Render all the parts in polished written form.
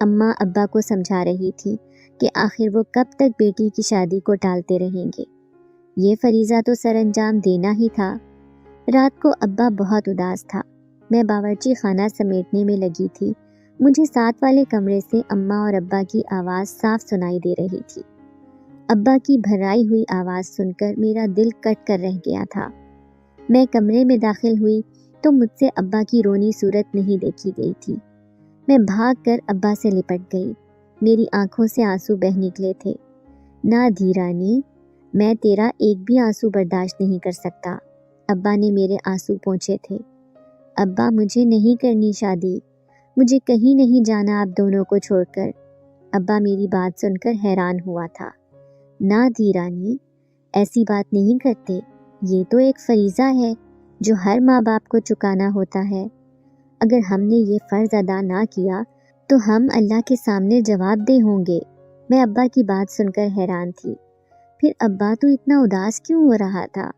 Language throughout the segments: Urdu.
اماں ابا کو سمجھا رہی تھی کہ آخر وہ کب تک بیٹی کی شادی کو ٹالتے رہیں گے، یہ فریضہ تو سر انجام دینا ہی تھا۔ رات کو ابا بہت اداس تھا۔ میں باورچی خانہ سمیٹنے میں لگی تھی۔ مجھے ساتھ والے کمرے سے اماں اور ابا کی آواز صاف سنائی دے رہی تھی۔ ابا کی بھرائی ہوئی آواز سن کر میرا دل کٹ کر رہ گیا تھا۔ میں کمرے میں داخل ہوئی تو مجھ سے ابا کی رونی صورت نہیں دیکھی گئی تھی۔ میں بھاگ کر ابا سے لپٹ گئی۔ میری آنکھوں سے آنسو بہہ نکلے تھے۔ نہ دھیرانی، میں تیرا ایک بھی آنسو برداشت نہیں کر سکتا۔ ابا نے میرے آنسو پونچھے تھے۔ ابا، مجھے نہیں کرنی شادی، مجھے کہیں نہیں جانا آپ دونوں کو چھوڑ کر۔ ابا میری بات سن کر حیران ہوا تھا۔ نہ دھیرانی، ایسی بات نہیں کرتے، یہ تو ایک فریضہ ہے جو ہر ماں باپ کو چکانا ہوتا ہے۔ اگر ہم نے یہ فرض ادا نہ کیا تو ہم اللہ کے سامنے جواب دہ ہوں گے۔ میں ابا کی بات سن کر حیران تھی۔ پھر ابا تو اتنا اداس کیوں ہو رہا تھا؟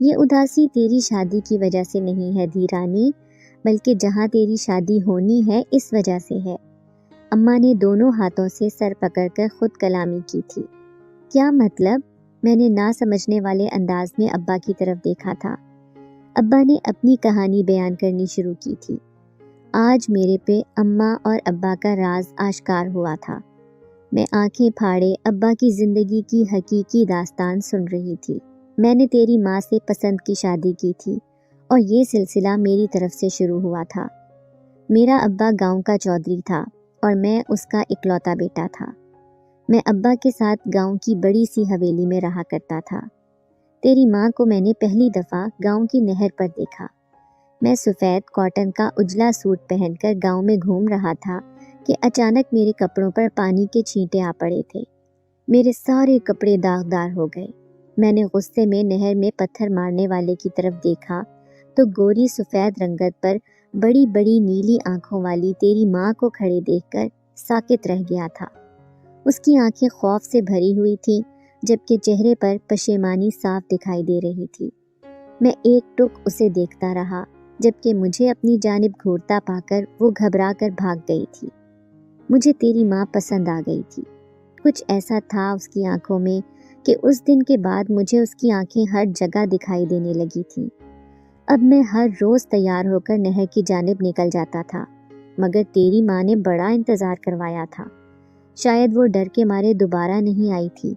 یہ اداسی تیری شادی کی وجہ سے نہیں ہے دھیرانی، بلکہ جہاں تیری شادی ہونی ہے اس وجہ سے ہے۔ اماں نے دونوں ہاتھوں سے سر پکڑ کر خود کلامی کی تھی۔ کیا مطلب؟ میں نے نہ سمجھنے والے انداز میں ابا کی طرف دیکھا تھا۔ ابا نے اپنی کہانی بیان کرنی شروع کی تھی۔ آج میرے پہ اماں اور ابا کا راز آشکار ہوا تھا۔ میں آنکھیں پھاڑے ابا کی زندگی کی حقیقی داستان سن رہی تھی۔ میں نے تیری ماں سے پسند کی شادی کی تھی اور یہ سلسلہ میری طرف سے شروع ہوا تھا۔ میرا ابا گاؤں کا چودھری تھا اور میں اس کا اکلوتا بیٹا تھا۔ میں ابا کے ساتھ گاؤں کی بڑی سی حویلی میں رہا کرتا تھا۔ تیری ماں کو میں نے پہلی دفعہ گاؤں کی نہر پر دیکھا۔ میں سفید کاٹن کا اجلا سوٹ پہن کر گاؤں میں گھوم رہا تھا کہ اچانک میرے کپڑوں پر پانی کے چھینٹے آ پڑے تھے۔ میرے سارے کپڑے داغدار ہو گئے۔ میں نے غصے میں نہر میں پتھر مارنے والے کی طرف دیکھا تو گوری سفید رنگت پر بڑی بڑی نیلی آنکھوں والی تیری ماں کو کھڑے دیکھ کر ساکت رہ گیا تھا۔ اس کی آنکھیں خوف سے بھری ہوئی تھیں، جبکہ چہرے پر پشیمانی صاف دکھائی دے رہی تھی۔ میں ایک ٹک اسے دیکھتا رہا، جبکہ مجھے اپنی جانب گھورتا پا کر وہ گھبرا کر بھاگ گئی تھی۔ مجھے تیری ماں پسند آ گئی تھی۔ کچھ ایسا تھا اس کی آنکھوں میں کہ اس دن کے بعد مجھے اس کی آنکھیں ہر جگہ دکھائی دینے لگی تھیں۔ اب میں ہر روز تیار ہو کر نہر کی جانب نکل جاتا تھا، مگر تیری ماں نے بڑا انتظار کروایا تھا۔ شاید وہ ڈر کے مارے دوبارہ نہیں آئی تھی۔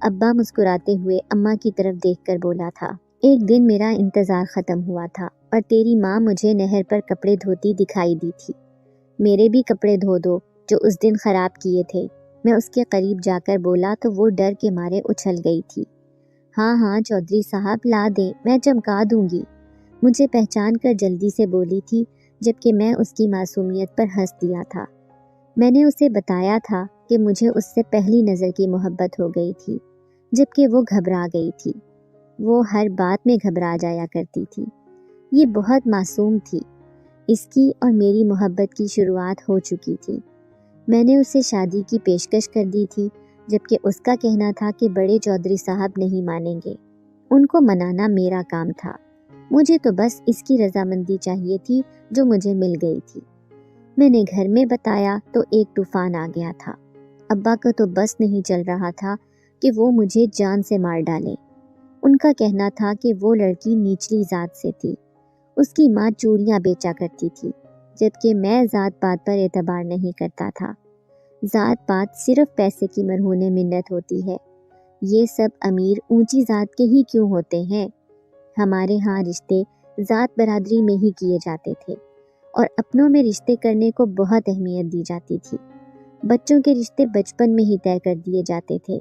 ابا مسکراتے ہوئے اماں کی طرف دیکھ کر بولا تھا۔ ایک دن میرا انتظار ختم ہوا تھا اور تیری ماں مجھے نہر پر کپڑے دھوتی دکھائی دی تھی۔ میرے بھی کپڑے دھو دو جو اس دن خراب کیے تھے۔ میں اس کے قریب جا کر بولا تو وہ ڈر کے مارے اچھل گئی تھی۔ ہاں ہاں چودھری صاحب، لا دیں، میں چمکا دوں گی، مجھے پہچان کر جلدی سے بولی تھی، جبکہ میں اس کی معصومیت پر ہنس دیا تھا۔ میں نے اسے بتایا تھا کہ مجھے اس سے پہلی نظر کی محبت ہو گئی تھی، جبکہ وہ گھبرا گئی تھی۔ وہ ہر بات میں گھبرا جایا کرتی تھی۔ یہ بہت معصوم تھی۔ اس کی اور میری محبت کی شروعات ہو چکی تھی۔ میں نے اسے شادی کی پیشکش کر دی تھی، جبکہ اس کا کہنا تھا کہ بڑے چودھری صاحب نہیں مانیں گے۔ ان کو منانا میرا کام تھا۔ مجھے تو بس اس کی رضامندی چاہیے تھی جو مجھے مل گئی تھی۔ میں نے گھر میں بتایا تو ایک طوفان آ گیا تھا۔ ابا کو تو بس نہیں چل رہا تھا کہ وہ مجھے جان سے مار ڈالے۔ ان کا کہنا تھا کہ وہ لڑکی نیچلی ذات سے تھی۔ اس کی ماں چوڑیاں بیچا کرتی تھی، جبکہ میں ذات پات پر اعتبار نہیں کرتا تھا۔ ذات پات صرف پیسے کی مرہون منت ہوتی ہے۔ یہ سب امیر اونچی ذات کے ہی کیوں ہوتے ہیں؟ ہمارے ہاں رشتے ذات برادری میں ہی کیے جاتے تھے اور اپنوں میں رشتے کرنے کو بہت اہمیت دی جاتی تھی۔ بچوں کے رشتے بچپن میں ہی طے کر دیے جاتے تھے۔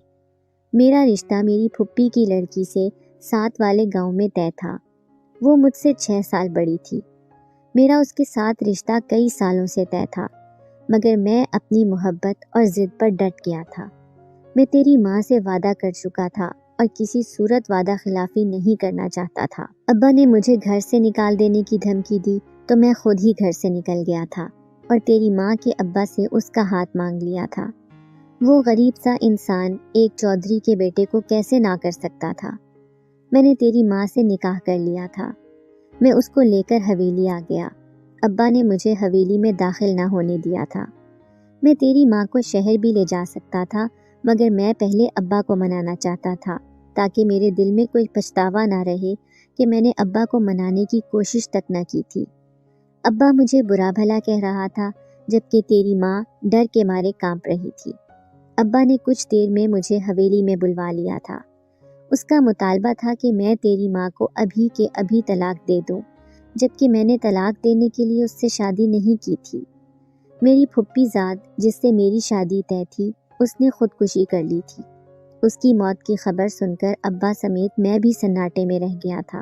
میرا رشتہ میری پھپھی کی لڑکی سے ساتھ والے گاؤں میں طے تھا۔ وہ مجھ سے 6 سال بڑی تھی۔ میرا اس کے ساتھ رشتہ کئی سالوں سے طے تھا، مگر میں اپنی محبت اور ضد پر ڈٹ گیا تھا۔ میں تیری ماں سے وعدہ کر چکا تھا اور کسی صورت وعدہ خلافی نہیں کرنا چاہتا تھا۔ ابا نے مجھے گھر سے نکال دینے کی دھمکی دی تو میں خود ہی گھر سے نکل گیا تھا اور تیری ماں کے ابا سے اس کا ہاتھ مانگ لیا تھا۔ وہ غریب سا انسان ایک چودھری کے بیٹے کو کیسے نہ کر سکتا تھا؟ میں نے تیری ماں سے نکاح کر لیا تھا۔ میں اس کو لے کر حویلی آ گیا۔ ابا نے مجھے حویلی میں داخل نہ ہونے دیا تھا۔ میں تیری ماں کو شہر بھی لے جا سکتا تھا، مگر میں پہلے ابا کو منانا چاہتا تھا تاکہ میرے دل میں کوئی پچھتاوا نہ رہے کہ میں نے ابا کو منانے کی کوشش تک نہ کی تھی۔ ابا مجھے برا بھلا کہہ رہا تھا جبکہ تیری ماں ڈر کے مارے کانپ رہی تھی۔ ابا نے کچھ دیر میں مجھے حویلی میں بلوا لیا تھا۔ اس کا مطالبہ تھا کہ میں تیری ماں کو ابھی کے ابھی طلاق دے دوں، جبکہ میں نے طلاق دینے کے لیے اس سے شادی نہیں کی تھی۔ میری پھپھی زاد جس سے میری شادی طے تھی، اس نے خودکشی کر لی تھی۔ اس کی موت کی خبر سن کر ابا سمیت میں بھی سناٹے میں رہ گیا تھا۔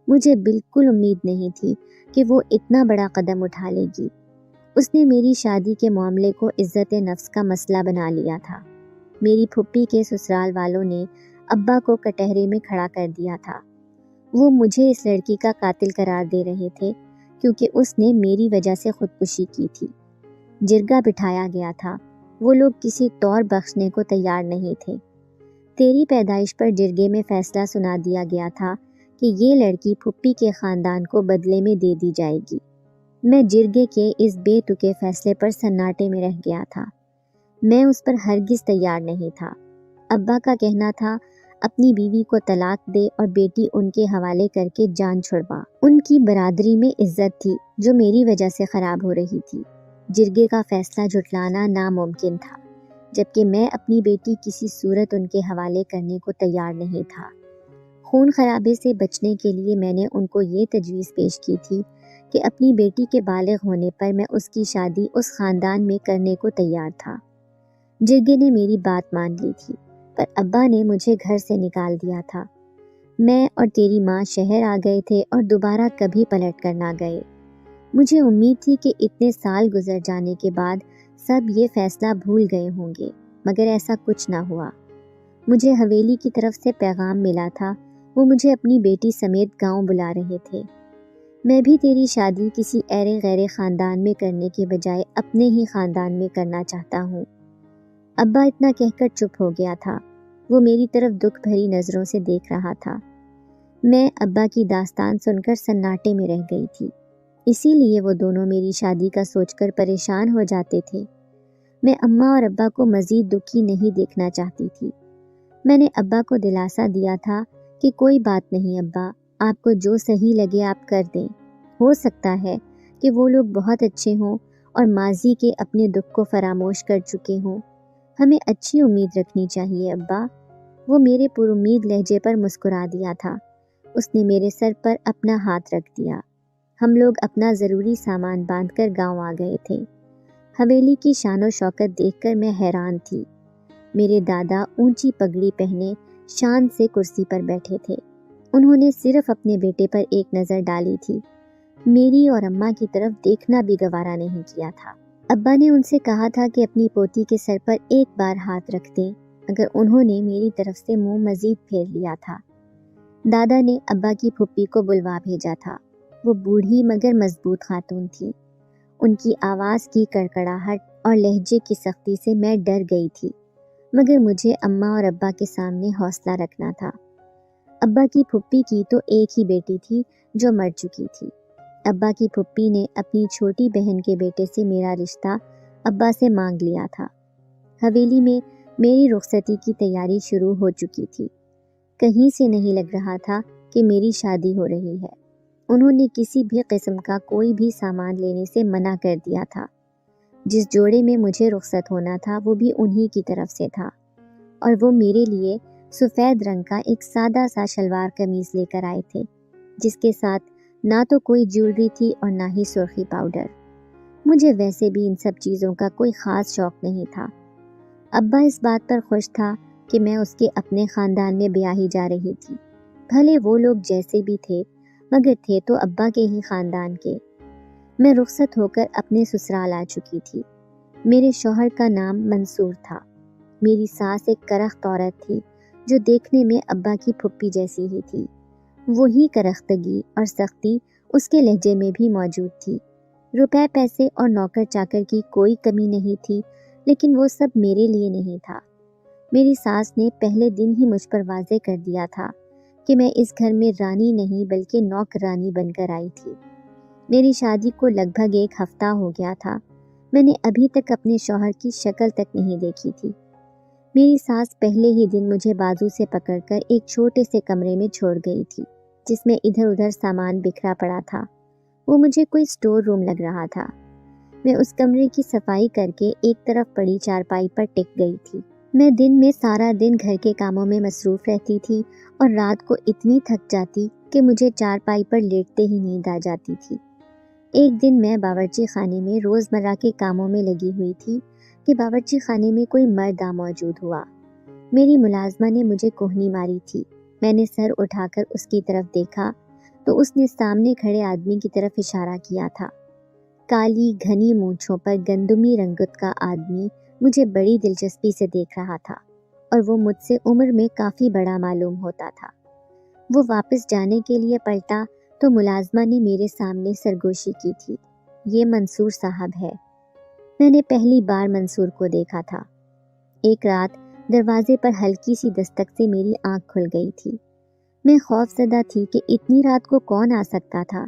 مجھے بالکل امید نہیں تھی کہ وہ اتنا بڑا قدم اٹھا لے گی۔ اس نے میری شادی کے معاملے کو عزت نفس کا مسئلہ بنا لیا تھا۔ میری پھپھی کے سسرال والوں نے ابا کو کٹہرے میں کھڑا کر دیا تھا۔ وہ مجھے اس لڑکی کا قاتل قرار دے رہے تھے کیونکہ اس نے میری وجہ سے خودکشی کی تھی۔ جرگہ بٹھایا گیا تھا، وہ لوگ کسی طور بخشنے کو تیار نہیں تھے۔ تیری پیدائش پر جرگے میں فیصلہ سنا دیا گیا تھا کہ یہ لڑکی پھپھی کے خاندان کو بدلے میں دے دی جائے گی۔ میں جرگے کے اس بے تکے فیصلے پر سناٹے میں رہ گیا تھا۔ میں اس پر ہرگز تیار نہیں تھا۔ ابا کا کہنا تھا اپنی بیوی کو طلاق دے اور بیٹی ان کے حوالے کر کے جان چھڑوا۔ ان کی برادری میں عزت تھی جو میری وجہ سے خراب ہو رہی تھی۔ جرگے کا فیصلہ جھٹلانا ناممکن تھا، جبکہ میں اپنی بیٹی کسی صورت ان کے حوالے کرنے کو تیار نہیں تھا۔ خون خرابے سے بچنے کے لیے میں نے ان کو یہ تجویز پیش کی تھی کہ اپنی بیٹی کے بالغ ہونے پر میں اس کی شادی اس خاندان میں کرنے کو تیار تھا۔ جرگے نے میری بات مان لی تھی، پر ابا نے مجھے گھر سے نکال دیا تھا۔ میں اور تیری ماں شہر آ گئے تھے اور دوبارہ کبھی پلٹ کر نہ گئے۔ مجھے امید تھی کہ اتنے سال گزر جانے کے بعد سب یہ فیصلہ بھول گئے ہوں گے، مگر ایسا کچھ نہ ہوا۔ مجھے حویلی کی طرف سے پیغام ملا تھا، وہ مجھے اپنی بیٹی سمیت گاؤں بلا رہے تھے۔ میں بھی تیری شادی کسی ایرے غیرے خاندان میں کرنے کے بجائے اپنے ہی خاندان میں کرنا چاہتا ہوں۔ ابا اتنا کہہ کر چپ ہو گیا تھا۔ وہ میری طرف دکھ بھری نظروں سے دیکھ رہا تھا۔ میں ابا کی داستان سن کر سناٹے میں رہ گئی تھی، اسی لیے وہ دونوں میری شادی کا سوچ کر پریشان ہو جاتے تھے۔ میں اماں اور ابا کو مزید دکھی نہیں دیکھنا چاہتی تھی۔ میں نے ابا کو دلاسا دیا تھا کہ کوئی بات نہیں ابا، آپ کو جو صحیح لگے آپ کر دیں۔ ہو سکتا ہے کہ وہ لوگ بہت اچھے ہوں اور ماضی کے اپنے دکھ کو فراموش کر چکے ہوں۔ ہمیں اچھی امید رکھنی چاہیے ابا۔ وہ میرے پر امید لہجے پر مسکرا دیا تھا۔ اس نے میرے سر پر اپنا ہاتھ رکھ دیا۔ ہم لوگ اپنا ضروری سامان باندھ کر گاؤں آ گئے تھے۔ حویلی کی شان و شوکت دیکھ کر میں حیران تھی۔ میرے دادا اونچی پگڑی پہنے شان سے کرسی پر بیٹھے تھے۔ انہوں نے صرف اپنے بیٹے پر ایک نظر ڈالی تھی، میری اور اماں کی طرف دیکھنا بھی گوارا نہیں کیا تھا۔ ابا نے ان سے کہا تھا کہ اپنی پوتی کے سر پر ایک بار ہاتھ رکھ دیں، مگر انہوں نے میری طرف سے منہ مزید پھیر لیا تھا۔ دادا نے ابا کی پھپھی کو بلوا بھیجا تھا۔ وہ بوڑھی مگر مضبوط خاتون تھی۔ ان کی آواز کی کڑکڑاہٹ اور لہجے کی سختی سے میں ڈر گئی تھی، مگر مجھے اماں اور ابا کے سامنے حوصلہ رکھنا تھا۔ ابا کی پھپھی کی تو ایک ہی بیٹی تھی جو مر چکی تھی۔ ابا کی پھپھی نے اپنی چھوٹی بہن کے بیٹے سے میرا رشتہ ابا سے مانگ لیا تھا۔ حویلی میں میری رخصتی کی تیاری شروع ہو چکی تھی۔ کہیں سے نہیں لگ رہا تھا کہ میری شادی ہو رہی ہے۔ انہوں نے کسی بھی قسم کا کوئی بھی سامان لینے سے منع کر دیا تھا۔ جس جوڑے میں مجھے رخصت ہونا تھا وہ بھی انہی کی طرف سے تھا، اور وہ میرے لیے سفید رنگ کا ایک سادہ سا شلوار قمیض لے کر آئے تھے، جس کے ساتھ نہ تو کوئی جیولری تھی اور نہ ہی سرخی پاؤڈر۔ مجھے ویسے بھی ان سب چیزوں کا کوئی خاص شوق نہیں تھا۔ ابا اس بات پر خوش تھا کہ میں اس کے اپنے خاندان میں بیاہی جا رہی تھی۔ بھلے وہ لوگ جیسے بھی تھے، مگر تھے تو ابا کے ہی خاندان کے۔ میں رخصت ہو کر اپنے سسرال آ چکی تھی۔ میرے شوہر کا نام منصور تھا۔ میری ساس ایک کرخت عورت تھی جو دیکھنے میں ابا کی پھپھی جیسی ہی تھی۔ وہی کرختگی اور سختی اس کے لہجے میں بھی موجود تھی۔ روپے پیسے اور نوکر چاکر کی کوئی کمی نہیں تھی، لیکن وہ سب میرے لیے نہیں تھا۔ میری ساس نے پہلے دن ہی مجھ پر واضح کر دیا تھا کہ میں اس گھر میں رانی نہیں بلکہ نوکرانی بن کر آئی تھی۔ میری شادی کو لگ بھگ ایک ہفتہ ہو گیا تھا، میں نے ابھی تک اپنے شوہر کی شکل تک نہیں دیکھی تھی۔ میری ساس پہلے ہی دن مجھے بازو سے پکڑ کر ایک چھوٹے سے کمرے میں چھوڑ گئی تھی جس میں ادھر ادھر سامان بکھرا پڑا تھا۔ وہ مجھے کوئی سٹور روم لگ رہا تھا۔ میں اس کمرے کی صفائی کر کے ایک طرف پڑی چارپائی پر ٹک گئی تھی۔ میں دن میں سارا دن گھر کے کاموں میں مصروف رہتی تھی اور رات کو اتنی تھک جاتی کہ مجھے چارپائی پر لیٹتے ہی نیند آ جاتی تھی۔ ایک دن میں باورچی خانے میں روزمرہ کے کاموں میں لگی ہوئی تھی کہ باورچی خانے میں کوئی مرد آ موجود ہوا۔ میری ملازمہ نے مجھے کوہنی ماری تھی۔ میں نے سر اٹھا کر اس کی طرف دیکھا تو اس نے سامنے کھڑے آدمی کی طرف اشارہ کیا تھا۔ کالی گھنی مونچھوں پر گندمی رنگت کا آدمی مجھے بڑی دلچسپی سے دیکھ رہا تھا اور وہ مجھ سے عمر میں کافی بڑا معلوم ہوتا تھا۔ وہ واپس جانے کے لیے پلٹا تو ملازمہ نے میرے سامنے سرگوشی کی تھی، یہ منصور صاحب ہے۔ میں نے پہلی بار منصور کو دیکھا تھا۔ ایک رات دروازے پر ہلکی سی دستک سے میری آنکھ کھل گئی تھی۔ میں خوف زدہ تھی کہ اتنی رات کو کون آ سکتا تھا۔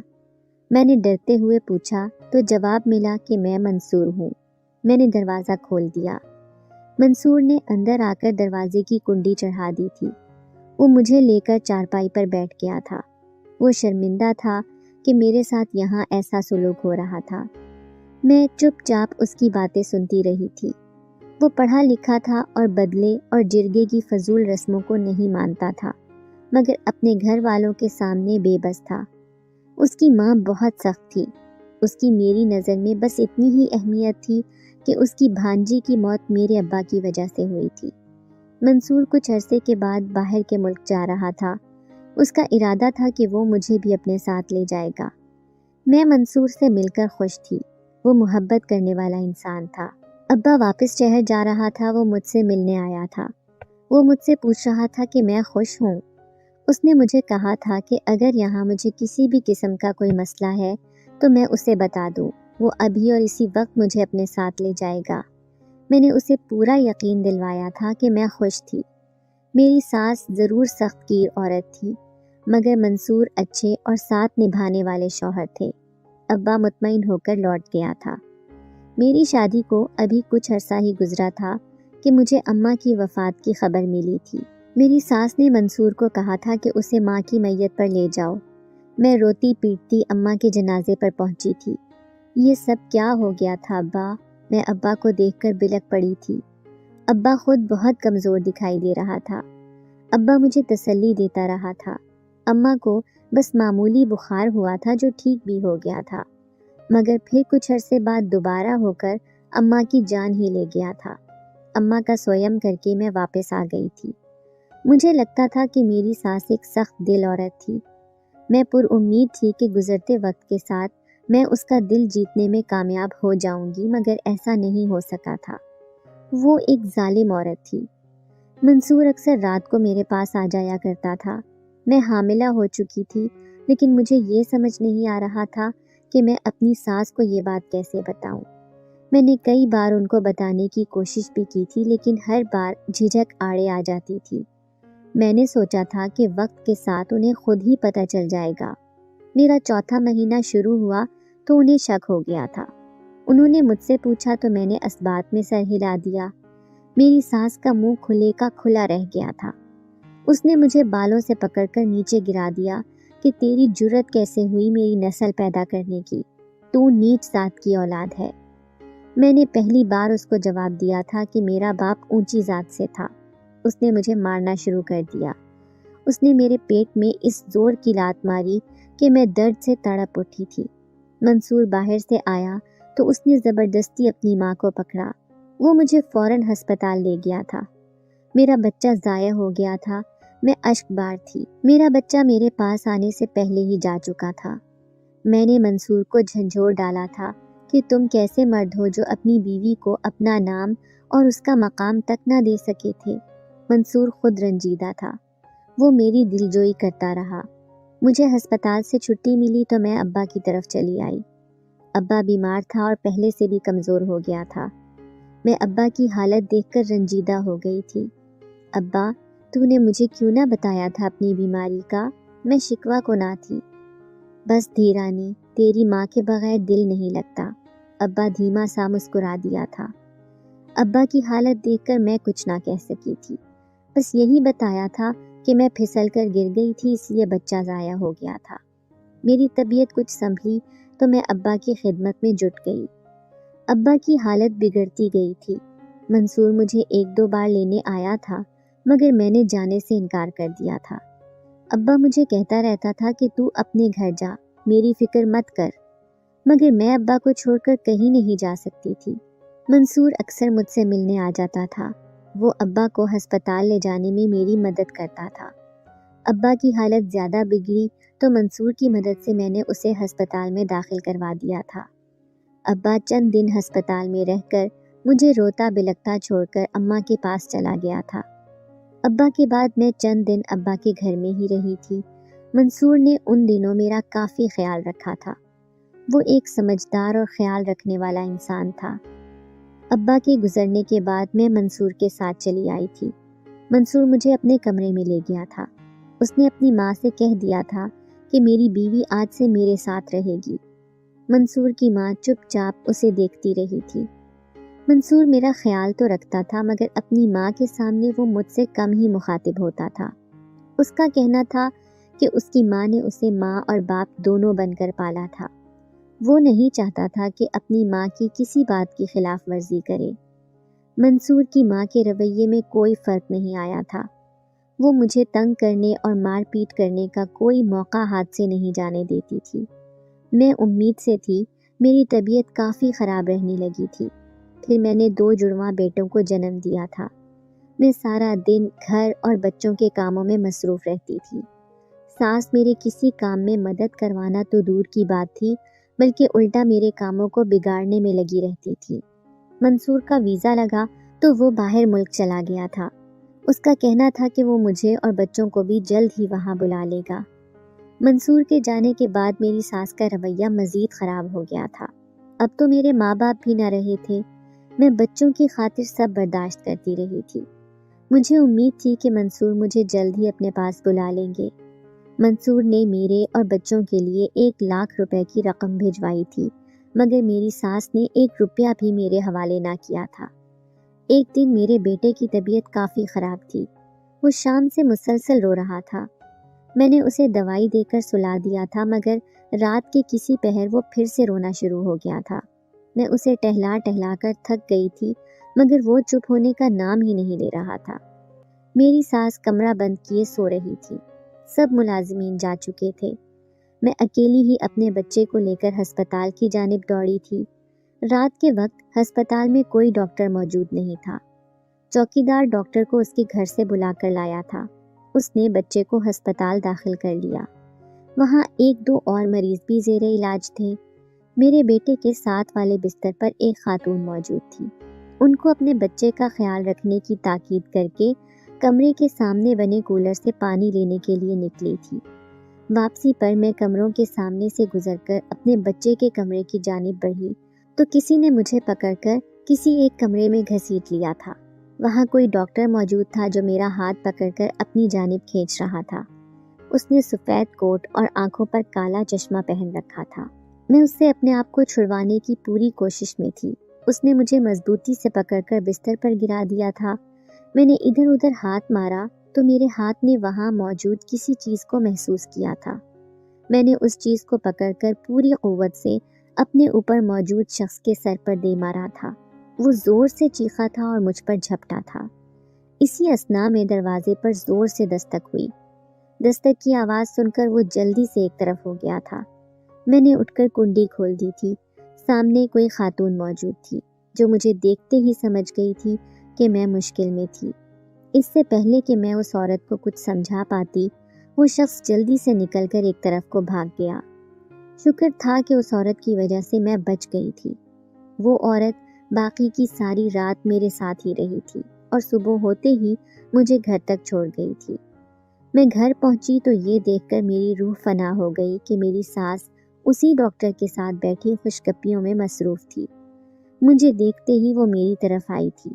میں نے ڈرتے ہوئے پوچھا تو جواب ملا کہ میں منصور ہوں۔ میں نے دروازہ کھول دیا۔ منصور نے اندر آ کر دروازے کی کنڈی چڑھا دی تھی۔ وہ مجھے لے کر چارپائی پر بیٹھ گیا تھا۔ وہ شرمندہ تھا کہ میرے ساتھ یہاں ایسا سلوک ہو رہا تھا۔ میں چپ چاپ اس کی باتیں سنتی رہی تھی۔ وہ پڑھا لکھا تھا اور بدلے اور جرگے کی فضول رسموں کو نہیں مانتا تھا، مگر اپنے گھر والوں کے سامنے بے بس تھا۔ اس کی ماں بہت سخت تھی۔ اس کی میری نظر میں بس اتنی ہی اہمیت تھی کہ اس کی بھانجی کی موت میرے ابا کی وجہ سے ہوئی تھی۔ منصور کچھ عرصے کے بعد باہر کے ملک جا رہا تھا۔ اس کا ارادہ تھا کہ وہ مجھے بھی اپنے ساتھ لے جائے گا۔ میں منصور سے مل کر خوش تھی۔ وہ محبت کرنے والا انسان تھا۔ ابا واپس شہر جا رہا تھا، وہ مجھ سے ملنے آیا تھا۔ وہ مجھ سے پوچھ رہا تھا کہ میں خوش ہوں۔ اس نے مجھے کہا تھا کہ اگر یہاں مجھے کسی بھی قسم کا کوئی مسئلہ ہے تو میں اسے بتا دوں، وہ ابھی اور اسی وقت مجھے اپنے ساتھ لے جائے گا۔ میں نے اسے پورا یقین دلوایا تھا کہ میں خوش تھی۔ میری ساس ضرور سخت گیر عورت تھی، مگر منصور اچھے اور ساتھ نبھانے والے شوہر تھے۔ ابا مطمئن ہو کر لوٹ گیا تھا۔ میری شادی کو ابھی کچھ عرصہ ہی گزرا تھا کہ مجھے اماں کی وفات کی خبر ملی تھی۔ میری ساس نے منصور کو کہا تھا کہ اسے ماں کی میت پر لے جاؤ۔ میں روتی پیٹتی اماں کے جنازے پر پہنچی تھی۔ یہ سب کیا ہو گیا تھا ابا؟ میں ابا کو دیکھ کر بلک پڑی تھی۔ ابا خود بہت کمزور دکھائی دے رہا تھا۔ ابا مجھے تسلی دیتا رہا تھا۔ اماں کو بس معمولی بخار ہوا تھا جو ٹھیک بھی ہو گیا تھا، مگر پھر کچھ عرصے بعد دوبارہ ہو کر اماں کی جان ہی لے گیا تھا۔ اماں کا سویم کر کے میں واپس آ گئی تھی۔ مجھے لگتا تھا کہ میری ساس ایک سخت دل عورت تھی۔ میں پر امید تھی کہ گزرتے وقت کے ساتھ میں اس کا دل جیتنے میں کامیاب ہو جاؤں گی، مگر ایسا نہیں ہو سکا تھا۔ وہ ایک ظالم عورت تھی۔ منصور اکثر رات کو میرے پاس آ جایا کرتا تھا۔ میں حاملہ ہو چکی تھی، لیکن مجھے یہ سمجھ نہیں آ رہا تھا کہ میں اپنی ساس کو یہ بات کیسے بتاؤں۔ میں نے کئی بار ان کو بتانے کی کوشش بھی کی تھی، لیکن ہر بار جھجک آڑے آ جاتی تھی۔ میں نے سوچا تھا کہ وقت کے ساتھ انہیں خود ہی پتہ چل جائے گا۔ میرا چوتھا مہینہ شروع ہوا تو انہیں شک ہو گیا تھا۔ انہوں نے مجھ سے پوچھا تو میں نے اسبات میں سر ہلا دیا۔ میری ساس کا منہ کھلے کا کھلا رہ گیا تھا۔ اس نے مجھے بالوں سے پکڑ کر نیچے گرا دیا کہ تیری جرت کیسے ہوئی میری نسل پیدا کرنے کی؟ تو نیچ ذات کی اولاد ہے۔ میں نے پہلی بار اس کو جواب دیا تھا کہ میرا باپ اونچی ذات سے تھا۔ اس نے مجھے مارنا شروع کر دیا۔ اس نے میرے پیٹ میں اس زور کی لات ماری کہ میں درد سے تڑپ اٹھی تھی۔ منصور باہر سے آیا تو اس نے زبردستی اپنی ماں کو پکڑا۔ وہ مجھے فوراً ہسپتال لے گیا تھا۔ میرا بچہ ضائع ہو گیا تھا۔ میں اشک بار تھی۔ میرا بچہ میرے پاس آنے سے پہلے ہی جا چکا تھا۔ میں نے منصور کو جھنجھوڑ ڈالا تھا کہ تم کیسے مرد ہو جو اپنی بیوی کو اپنا نام اور اس کا مقام تک نہ دے سکے تھے۔ منصور خود رنجیدہ تھا۔ وہ میری دلجوئی کرتا رہا۔ مجھے ہسپتال سے چھٹی ملی تو میں ابا کی طرف چلی آئی۔ ابا بیمار تھا اور پہلے سے بھی کمزور ہو گیا تھا۔ میں ابا کی حالت دیکھ کر رنجیدہ ہو گئی تھی۔ ابا، تو نے مجھے کیوں نہ بتایا تھا اپنی بیماری کا؟ میں شکوہ کو نہ تھی۔ بس دھیرانی، تیری ماں کے بغیر دل نہیں لگتا۔ ابا دھیما سا مسکرا دیا تھا۔ ابا کی حالت دیکھ کر میں کچھ نہ کہہ سکی تھی، بس یہی بتایا تھا کہ میں پھسل کر گر گئی تھی، اس لیے بچہ ضائع ہو گیا تھا۔ میری طبیعت کچھ سنبھلی تو میں ابا کی خدمت میں جٹ گئی۔ ابا کی حالت بگڑتی گئی تھی۔ منصور مجھے 1-2 بار لینے آیا تھا، مگر میں نے جانے سے انکار کر دیا تھا۔ ابا مجھے کہتا رہتا تھا کہ تو اپنے گھر جا، میری فکر مت کر، مگر میں ابا کو چھوڑ کر کہیں نہیں جا سکتی تھی۔ منصور اکثر مجھ سے ملنے آ جاتا تھا۔ وہ ابا کو ہسپتال لے جانے میں میری مدد کرتا تھا۔ ابا کی حالت زیادہ بگڑی تو منصور کی مدد سے میں نے اسے ہسپتال میں داخل کروا دیا تھا۔ ابا چند دن ہسپتال میں رہ کر مجھے روتا بلکتا چھوڑ کر اماں کے پاس چلا گیا تھا۔ ابا کے بعد میں چند دن ابا کے گھر میں ہی رہی تھی۔ منصور نے ان دنوں میرا کافی خیال رکھا تھا۔ وہ ایک سمجھدار اور خیال رکھنے والا انسان تھا۔ ابا کے گزرنے کے بعد میں منصور کے ساتھ چلی آئی تھی۔ منصور مجھے اپنے کمرے میں لے گیا تھا۔ اس نے اپنی ماں سے کہہ دیا تھا کہ میری بیوی آج سے میرے ساتھ رہے گی۔ منصور کی ماں چپ چاپ اسے دیکھتی رہی تھی۔ منصور میرا خیال تو رکھتا تھا، مگر اپنی ماں کے سامنے وہ مجھ سے کم ہی مخاطب ہوتا تھا۔ اس کا کہنا تھا کہ اس کی ماں نے اسے ماں اور باپ دونوں بن کر پالا تھا۔ وہ نہیں چاہتا تھا کہ اپنی ماں کی کسی بات کی خلاف ورزی کرے۔ منصور کی ماں کے رویے میں کوئی فرق نہیں آیا تھا۔ وہ مجھے تنگ کرنے اور مار پیٹ کرنے کا کوئی موقع ہاتھ سے نہیں جانے دیتی تھی۔ میں امید سے تھی، میری طبیعت کافی خراب رہنے لگی تھی۔ پھر میں نے 2 جڑواں بیٹوں کو جنم دیا تھا۔ میں سارا دن گھر اور بچوں کے کاموں میں مصروف رہتی تھی۔ ساس میرے کسی کام میں مدد کروانا تو دور کی بات تھی، بلکہ الٹا میرے کاموں کو بگاڑنے میں لگی رہتی تھی۔ منصور کا ویزا لگا تو وہ باہر ملک چلا گیا تھا۔ اس کا کہنا تھا کہ وہ مجھے اور بچوں کو بھی جلد ہی وہاں بلا لے گا۔ منصور کے جانے کے بعد میری ساس کا رویہ مزید خراب ہو گیا تھا۔ اب تو میرے ماں باپ بھی نہ رہے تھے۔ میں بچوں کی خاطر سب برداشت کرتی رہی تھی۔ مجھے امید تھی کہ منصور مجھے جلد ہی اپنے پاس بلا لیں گے۔ منصور نے میرے اور بچوں کے لیے 1,00,000 روپے کی رقم بھیجوائی تھی، مگر میری ساس نے 1 روپیہ بھی میرے حوالے نہ کیا تھا۔ ایک دن میرے بیٹے کی طبیعت کافی خراب تھی۔ وہ شام سے مسلسل رو رہا تھا۔ میں نے اسے دوائی دے کر سلا دیا تھا، مگر رات کے کسی پہر وہ پھر سے رونا شروع ہو گیا تھا۔ میں اسے ٹہلا ٹہلا کر تھک گئی تھی، مگر وہ چپ ہونے کا نام ہی نہیں لے رہا تھا۔ میری ساس کمرہ بند کیے سو رہی تھی۔ سب ملازمین جا چکے تھے۔ میں اکیلی ہی اپنے بچے کو لے کر ہسپتال کی جانب دوڑی تھی۔ رات کے وقت ہسپتال میں کوئی ڈاکٹر موجود نہیں تھا۔ چوکیدار ڈاکٹر کو اس کے گھر سے بلا کر لایا تھا۔ اس نے بچے کو ہسپتال داخل کر لیا۔ وہاں 1-2 اور مریض بھی زیر علاج تھے۔ میرے بیٹے کے ساتھ والے بستر پر ایک خاتون موجود تھی۔ ان کو اپنے بچے کا خیال رکھنے کی تاکید کر کے کمرے کے سامنے بنے کولر سے پانی لینے کے لیے نکلی تھی۔ واپسی پر میں کمروں کے سامنے سے گزر کر اپنے بچے کے کمرے کی جانب بڑھی تو کسی نے مجھے پکڑ کر کسی ایک کمرے میں گھسیٹ لیا تھا۔ وہاں کوئی ڈاکٹر موجود تھا جو میرا ہاتھ پکڑ کر اپنی جانب کھینچ رہا تھا۔ اس نے سفید کوٹ اور آنکھوں پر کالا چشمہ پہن رکھا تھا۔ میں اس سے اپنے آپ کو چھڑوانے کی پوری کوشش میں تھی۔ اس نے مجھے مضبوطی سے پکڑ کر بستر پر گرا دیا تھا۔ میں نے ادھر ادھر ہاتھ مارا تو میرے ہاتھ نے وہاں موجود کسی چیز کو محسوس کیا تھا۔ میں نے اس چیز کو پکڑ کر پوری قوت سے اپنے اوپر موجود شخص کے سر پر دے مارا تھا۔ وہ زور سے چیخا تھا اور مجھ پر جھپٹا تھا۔ اسی اثنا میں دروازے پر زور سے دستک ہوئی۔ دستک کی آواز سن کر وہ جلدی سے ایک طرف ہو گیا تھا۔ میں نے اٹھ کر کنڈی کھول دی تھی۔ سامنے کوئی خاتون موجود تھی جو مجھے دیکھتے ہی سمجھ گئی تھی کہ میں مشکل میں تھی۔ اس سے پہلے کہ میں اس عورت کو کچھ سمجھا پاتی، وہ شخص جلدی سے نکل کر ایک طرف کو بھاگ گیا۔ شکر تھا کہ اس عورت کی وجہ سے میں بچ گئی تھی۔ وہ عورت باقی کی ساری رات میرے ساتھ ہی رہی تھی اور صبح ہوتے ہی مجھے گھر تک چھوڑ گئی تھی۔ میں گھر پہنچی تو یہ دیکھ کر میری روح فنا ہو گئی کہ میری ساس اسی ڈاکٹر کے ساتھ بیٹھی خوش گپیوں میں مصروف تھی۔ مجھے دیکھتے ہی وہ میری طرف آئی تھی۔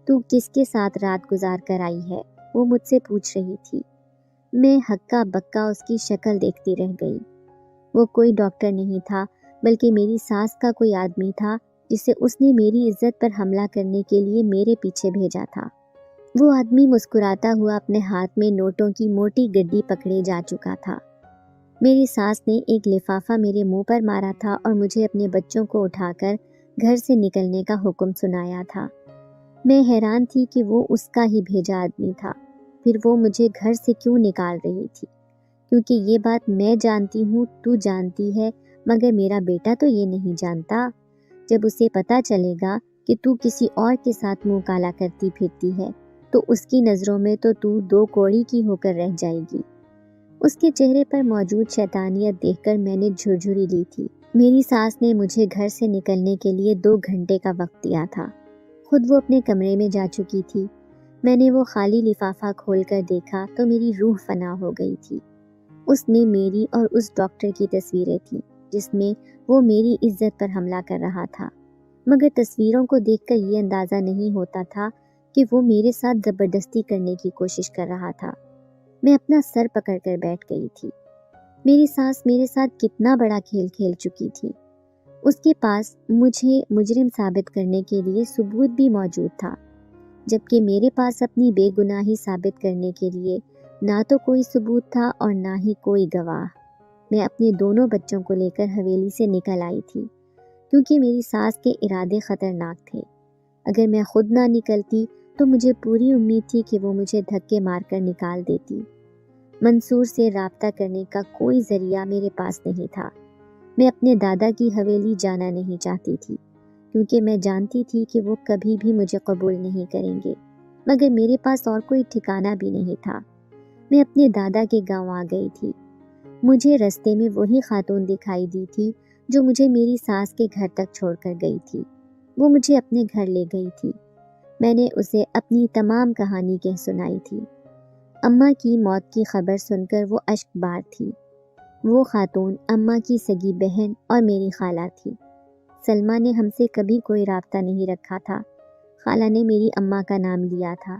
تو کس کے ساتھ رات گزار کر آئی ہے؟ وہ مجھ سے پوچھ رہی تھی۔ میں ہکا بکا اس کی شکل دیکھتی رہ گئی۔ وہ کوئی ڈاکٹر نہیں تھا بلکہ میری ساس کا کوئی آدمی تھا جسے اس نے میری عزت پر حملہ کرنے کے لیے میرے پیچھے بھیجا تھا۔ وہ آدمی مسکراتا ہوا اپنے ہاتھ میں نوٹوں کی موٹی گڈی پکڑے جا چکا تھا۔ میری ساس نے ایک لفافہ میرے منہ پر مارا تھا اور مجھے اپنے بچوں کو اٹھا کر گھر سے نکلنے کا حکم سنایا تھا۔ میں حیران تھی کہ وہ اس کا ہی بھیجا آدمی تھا، پھر وہ مجھے گھر سے کیوں نکال رہی تھی؟ کیونکہ یہ بات میں جانتی ہوں، تو جانتی ہے، مگر میرا بیٹا تو یہ نہیں جانتا۔ جب اسے پتہ چلے گا کہ تو کسی اور کے ساتھ منہ کالا کرتی پھرتی ہے تو اس کی نظروں میں تو دو کوڑی کی ہو کر رہ جائے گی۔ اس کے چہرے پر موجود شیطانیت دیکھ کر میں نے جھرجھری لی تھی۔ میری ساس نے مجھے گھر سے نکلنے کے لیے 2 گھنٹے کا وقت دیا تھا۔ خود وہ اپنے کمرے میں جا چکی تھی۔ میں نے وہ خالی لفافہ کھول کر دیکھا تو میری روح فنا ہو گئی تھی۔ اس میں میری اور اس ڈاکٹر کی تصویریں تھیں جس میں وہ میری عزت پر حملہ کر رہا تھا، مگر تصویروں کو دیکھ کر یہ اندازہ نہیں ہوتا تھا کہ وہ میرے ساتھ زبردستی کرنے کی کوشش کر رہا تھا۔ میں اپنا سر پکڑ کر بیٹھ گئی تھی۔ میری ساس میرے ساتھ کتنا بڑا کھیل کھیل چکی تھی۔ اس کے پاس مجھے مجرم ثابت کرنے کے لیے ثبوت بھی موجود تھا، جبکہ میرے پاس اپنی بے گناہی ثابت کرنے کے لیے نہ تو کوئی ثبوت تھا اور نہ ہی کوئی گواہ۔ میں اپنے دونوں بچوں کو لے کر حویلی سے نکل آئی تھی، کیونکہ میری ساس کے ارادے خطرناک تھے۔ اگر میں خود نہ نکلتی تو مجھے پوری امید تھی کہ وہ مجھے دھکے مار کر نکال دیتی۔ منصور سے رابطہ کرنے کا کوئی ذریعہ میرے پاس نہیں تھا۔ میں اپنے دادا کی حویلی جانا نہیں چاہتی تھی، کیونکہ میں جانتی تھی کہ وہ کبھی بھی مجھے قبول نہیں کریں گے، مگر میرے پاس اور کوئی ٹھکانہ بھی نہیں تھا۔ میں اپنے دادا کے گاؤں آ گئی تھی۔ مجھے رستے میں وہی خاتون دکھائی دی تھی جو مجھے میری ساس کے گھر تک چھوڑ کر گئی تھی۔ وہ مجھے اپنے گھر لے گئی تھی۔ میں نے اسے اپنی تمام کہانی کہہ سنائی تھی۔ اماں کی موت کی خبر سن کر وہ اشک بار تھی۔ وہ خاتون اماں کی سگی بہن اور میری خالہ تھی۔ سلمہ نے ہم سے کبھی کوئی رابطہ نہیں رکھا تھا۔ خالہ نے میری اماں کا نام لیا تھا۔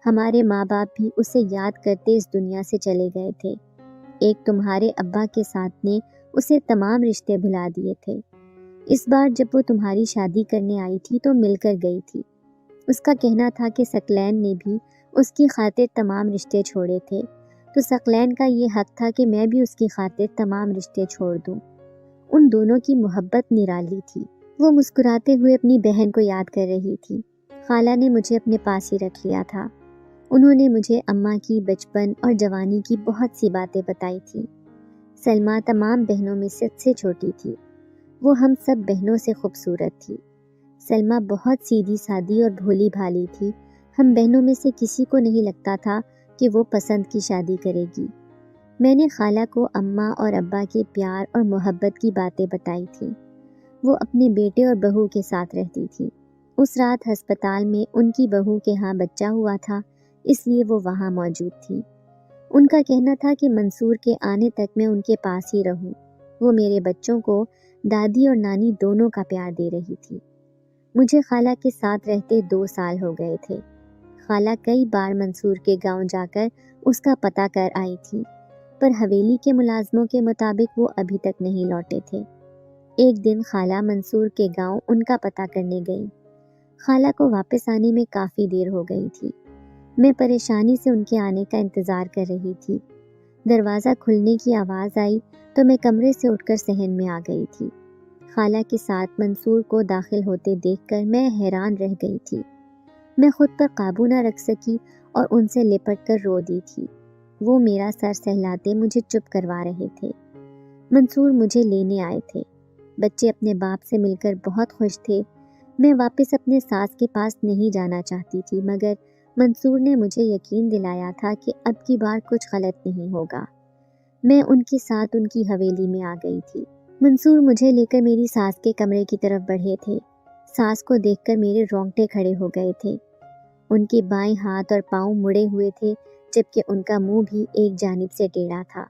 ہمارے ماں باپ بھی اسے یاد کرتے اس دنیا سے چلے گئے تھے۔ ایک تمہارے ابا کے ساتھ نے اسے تمام رشتے بھلا دیے تھے۔ اس بار جب وہ تمہاری شادی کرنے آئی تھی تو مل کر گئی تھی۔ اس کا کہنا تھا کہ ثقلین نے بھی اس کی خاطر تمام رشتے چھوڑے تھے، تو ثقلین کا یہ حق تھا کہ میں بھی اس کی خاطر تمام رشتے چھوڑ دوں۔ ان دونوں کی محبت نرالی تھی۔ وہ مسکراتے ہوئے اپنی بہن کو یاد کر رہی تھی۔ خالہ نے مجھے اپنے پاس ہی رکھ لیا تھا۔ انہوں نے مجھے اماں کی بچپن اور جوانی کی بہت سی باتیں بتائی تھیں۔ سلمہ تمام بہنوں میں سب سے چھوٹی تھی۔ وہ ہم سب بہنوں سے خوبصورت تھی۔ سلمہ بہت سیدھی سادی اور بھولی بھالی تھی۔ ہم بہنوں میں سے کسی کو نہیں لگتا تھا کہ وہ پسند کی شادی کرے گی۔ میں نے خالہ کو اماں اور ابا کے پیار اور محبت کی باتیں بتائی تھیں۔ وہ اپنے بیٹے اور بہو کے ساتھ رہتی تھی۔ اس رات ہسپتال میں ان کی بہو کے ہاں بچہ ہوا تھا، اس لیے وہ وہاں موجود تھی۔ ان کا کہنا تھا کہ منصور کے آنے تک میں ان کے پاس ہی رہوں۔ وہ میرے بچوں کو دادی اور نانی دونوں کا پیار دے رہی تھی۔ مجھے خالہ کے ساتھ رہتے 2 سال ہو گئے تھے۔ خالہ کئی بار منصور کے گاؤں جا کر اس کا پتہ کر آئی تھی، پر حویلی کے ملازموں کے مطابق وہ ابھی تک نہیں لوٹے تھے۔ ایک دن خالہ منصور کے گاؤں ان کا پتہ کرنے گئی۔ خالہ کو واپس آنے میں کافی دیر ہو گئی تھی۔ میں پریشانی سے ان کے آنے کا انتظار کر رہی تھی۔ دروازہ کھلنے کی آواز آئی تو میں کمرے سے اٹھ کر صحن میں آ گئی تھی۔ خالہ کے ساتھ منصور کو داخل ہوتے دیکھ کر میں حیران رہ گئی تھی۔ میں خود پر قابو نہ رکھ سکی اور ان سے لپٹ کر رو دی تھی۔ وہ میرا سر سہلاتے مجھے چپ کروا رہے تھے۔ منصور مجھے لینے آئے تھے۔ بچے اپنے باپ سے مل کر بہت خوش تھے۔ میں واپس اپنے ساس کے پاس نہیں جانا چاہتی تھی، مگر منصور نے مجھے یقین دلایا تھا کہ اب کی بار کچھ غلط نہیں ہوگا۔ میں ان کے ساتھ ان کی حویلی میں آ گئی تھی۔ منصور مجھے لے کر میری ساس کے کمرے کی طرف بڑھے تھے۔ ساس کو دیکھ کر میرے رونگٹے کھڑے ہو گئے تھے۔ ان کے بائیں ہاتھ اور پاؤں مڑے ہوئے تھے، جبکہ ان کا منہ بھی ایک جانب سے ٹیڑھا تھا۔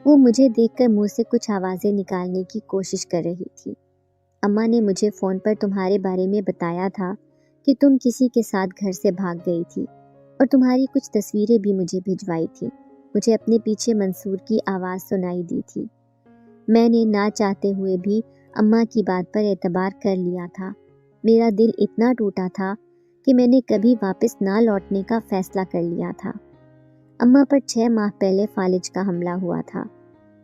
وہ مجھے دیکھ کر منہ سے کچھ آوازیں نکالنے کی کوشش کر رہی تھی۔ اماں نے مجھے فون پر تمہارے بارے میں بتایا تھا کہ تم کسی کے ساتھ گھر سے بھاگ گئی تھی، اور تمہاری کچھ تصویریں بھی مجھے بھجوائی تھی۔ مجھے اپنے پیچھے منصور کی آواز سنائی دی تھی۔ میں نے نہ چاہتے ہوئے بھی اماں کی بات پر اعتبار کر لیا تھا۔ میرا دل اتنا ٹوٹا تھا کہ میں نے کبھی واپس نہ لوٹنے کا فیصلہ کر لیا تھا۔ اماں پر 6 ماہ پہلے فالج کا حملہ ہوا تھا۔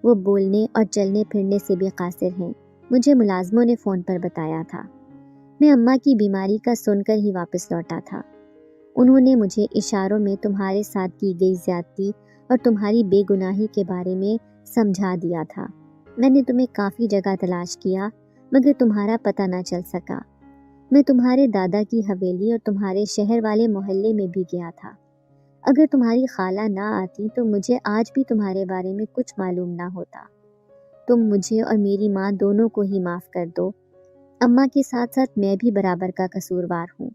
وہ بولنے اور چلنے پھرنے سے بھی قاصر ہیں، مجھے ملازموں نے فون پر بتایا تھا۔ میں اماں کی بیماری کا سن کر ہی واپس لوٹا تھا۔ انہوں نے مجھے اشاروں میں تمہارے ساتھ کی گئی زیادتی اور تمہاری بے گناہی کے بارے میں سمجھا دیا تھا۔ میں نے تمہیں کافی جگہ تلاش کیا مگر تمہارا پتہ نہ چل سکا۔ میں تمہارے دادا کی حویلی اور تمہارے شہر والے محلے میں بھی گیا تھا۔ اگر تمہاری خالہ نہ آتی تو مجھے آج بھی تمہارے بارے میں کچھ معلوم نہ ہوتا۔ تم مجھے اور میری ماں دونوں کو ہی معاف کر دو۔ اماں کے ساتھ ساتھ میں بھی برابر کا قصوروار ہوں،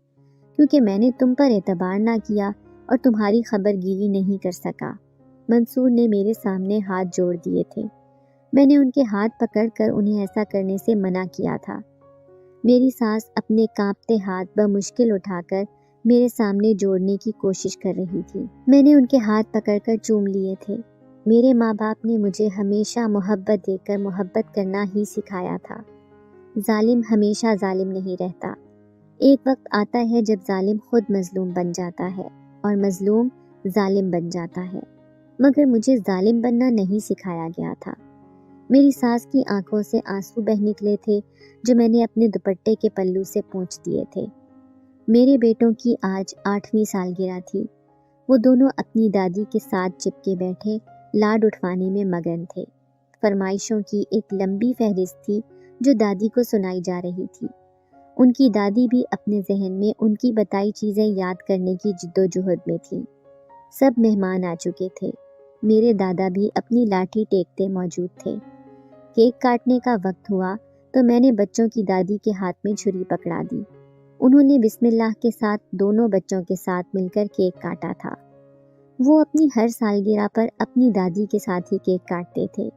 کیونکہ میں نے تم پر اعتبار نہ کیا اور تمہاری خبر گیری نہیں کر سکا۔ منصور نے میرے سامنے ہاتھ جوڑ دیے تھے۔ میں نے ان کے ہاتھ پکڑ کر انہیں ایسا کرنے سے منع کیا تھا۔ میری ساس اپنے کانپتے ہاتھ بمشکل اٹھا کر میرے سامنے جوڑنے کی کوشش کر رہی تھی۔ میں نے ان کے ہاتھ پکڑ کر چوم لیے تھے۔ میرے ماں باپ نے مجھے ہمیشہ محبت دے کر محبت کرنا ہی سکھایا تھا۔ ظالم ہمیشہ ظالم نہیں رہتا۔ ایک وقت آتا ہے جب ظالم خود مظلوم بن جاتا ہے اور مظلوم ظالم بن جاتا ہے، مگر مجھے ظالم بننا نہیں سکھایا گیا تھا۔ میری ساس کی آنکھوں سے آنسو بہہ نکلے تھے جو میں نے اپنے دوپٹے کے پلو سے پونچھ دیے تھے۔ میرے بیٹوں کی آج 8ویں سالگرہ تھی۔ وہ دونوں اپنی دادی کے ساتھ چپکے بیٹھے لاڈ اٹھوانے میں مگن تھے۔ فرمائشوں کی ایک لمبی فہرست تھی جو دادی کو سنائی جا رہی تھی۔ ان کی دادی بھی اپنے ذہن میں ان کی بتائی چیزیں یاد کرنے کی جدوجہد میں تھی۔ سب مہمان آ چکے تھے۔ میرے دادا بھی اپنی لاٹھی ٹیکتے موجود تھے۔ کیک کاٹنے کا وقت ہوا تو میں نے بچوں کی دادی کے ہاتھ میں چھری پکڑا دی۔ انہوں نے بسم اللہ کے ساتھ دونوں بچوں کے ساتھ مل کر کیک کاٹا تھا۔ وہ اپنی ہر سالگرہ پر اپنی دادی کے ساتھ ہی کیک کاٹتے تھے۔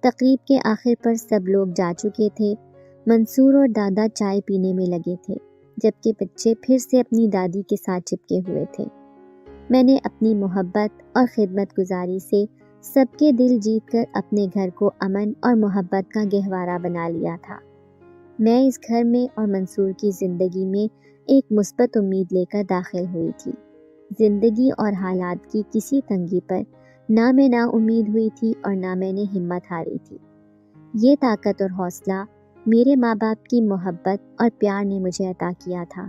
تقریب کے آخر پر سب لوگ جا چکے تھے۔ منصور اور دادا چائے پینے میں لگے تھے، جبکہ بچے پھر سے اپنی دادی کے ساتھ چپکے ہوئے تھے۔ میں نے اپنی محبت اور خدمت گزاری سے سب کے دل جیت کر اپنے گھر کو امن اور محبت کا گہوارہ بنا لیا تھا۔ میں اس گھر میں اور منصور کی زندگی میں ایک مثبت امید لے کر داخل ہوئی تھی۔ زندگی اور حالات کی کسی تنگی پر نہ میں نا امید ہوئی تھی اور نہ میں نے ہمت ہاری تھی۔ یہ طاقت اور حوصلہ میرے ماں باپ کی محبت اور پیار نے مجھے عطا کیا تھا۔